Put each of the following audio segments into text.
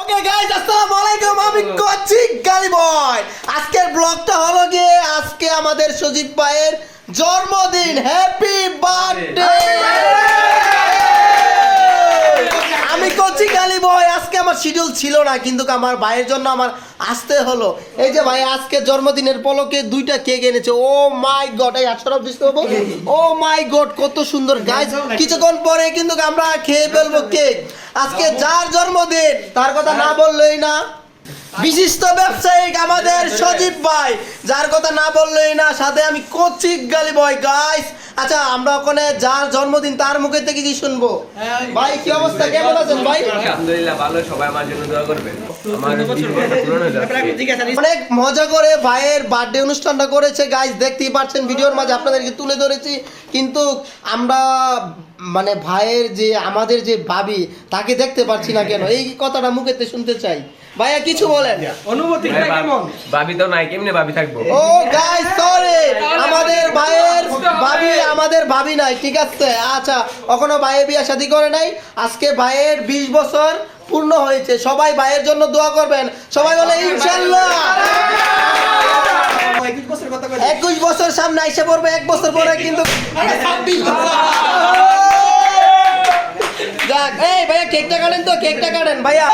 Okay guys, আসসালামু আলাইকুম। আমি কোচি গালি বয়। আজকের ব্লগটা হলো গিয়ে আজকে আমাদের সজীব ভাইয়ের জন্মদিন। Happy birthday. আমি কোচি গালি বয়। আজকে আমার শিডিউল ছিল না, কিন্তু আমার ভাইয়ের জন্য আমার আসতে হলো। এই যে ভাই আজকে জন্মদিনের পলকে দুইটা কেক এনেছে। ও মাই গড, এই আশরাফ দিতে হবে। ও মাই গড, কত সুন্দর গাইস। কিছুক্ষণ পরে কিন্তু আমরা খেয়ে ফেলবো কেক। আজকে যার জন্মদিন তার কথা না বললেই না, বিশিষ্ট ব্যবসায়িক আমাদের সজীব ভাই, যার কথা না বললেই না। সাথে আমি কোচি গালি বয় গাইস। আচ্ছা, আমরা ওখানে যার জন্মদিন তার মুখে থেকে কি শুনবো? ভাই কি অবস্থা, কেমন আছেন ভাই? আলহামদুলিল্লাহ ভালো, সবাই আমার জন্য দোয়া করবেন। আমার 20 বছর পূরণ হয়ে যাচ্ছে। অনেক মজা করে ভাইয়ের বার্থডে অনুষ্ঠানটা করেছে গাইস, দেখতেই পাচ্ছেন ভিডিওর মাঝে আপনাদেরকে তুলে ধরেছি। কিন্তু আমরা মানে ভাইয়ের যে আমাদের যে ভাবি তাকে দেখতে পাচ্ছি না কেন, এই কথাটা মুখেতে শুনতে চাই। ভাইয়া কিছু বলেন, অনুভূতি কেমন? ভাবি তো নাই, কেমনে ভাবি থাকবো? ও গাইস সরি, আমাদের ভাইয়ের ভাবি আমাদের ভাবি নাই, ঠিক আছে। আচ্ছা, এখনো ভাইয়ের বিয়ে শাদী করে নাই। আজকে ভাইয়ের 20 বছর পূর্ণ হয়েছে। সবাই ভাইয়ের জন্য দোয়া করবেন। সবাই বলে ইনশাআল্লাহ। 21 বছর সামনে আইসে পড়বে, 1 বছর পরে কিন্তু যাক। এই ভাইয়া কেকটা কাটেন তো, কেকটা কাটেন ভাইয়া।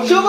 শুভ